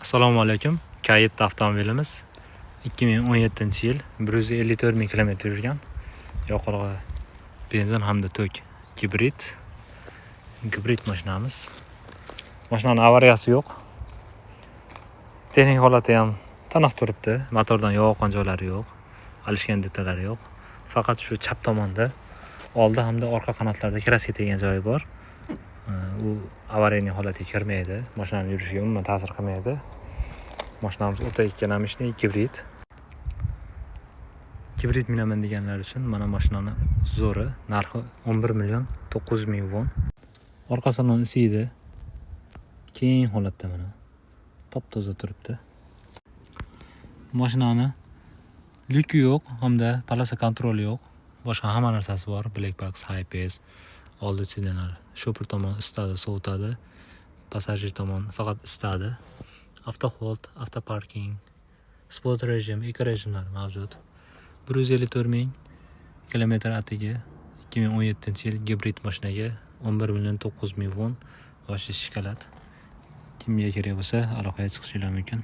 Assalomu alaykum. Kayet avtomobilimiz 2017-yil 154 ming kilometr yurgan. Yoqilg'i benzin hamda tok gibrid mashinamiz. Mashinaning avariyasi yo'q. Texnik holati ham tiniq turibdi. Motordan yog' oqqan joylari yo'q. Alishgan detalari yo'q. Faqat shu chap tomonda oldi hamda orqa qanotlarda kraska tegan joyi bor. U avariyaning holatiga kirmaydi. Mashinaning yurishiga umuman ta'sir qilmaydi. Mashinamiz o'ta ekonomishli gibrid. Gibrid minaman deganlar uchun mana mashinani zo'ri, narxi 11 million 900 ming won. Orqa salon isiydi. Keng holatda mana. Top-toza turibdi. Mashinani lyuki yo'q hamda polosa kontroli yo'q. Boshqa hamma narsasi bor. Black box, high pace, oldi sedanlar. Shofir tomon isitadi, sovutadi. Passajir tomon faqat isitadi. Avto hold, avto parking, sport rejim, eco rejimlar mavjud. 154 ming kilometr atigi 2017-yil gibrid mashinaga 11 million 900 ming won. Boshi shikolat. Kimga kerak bo'lsa aloqaga chiqishingiz mumkin.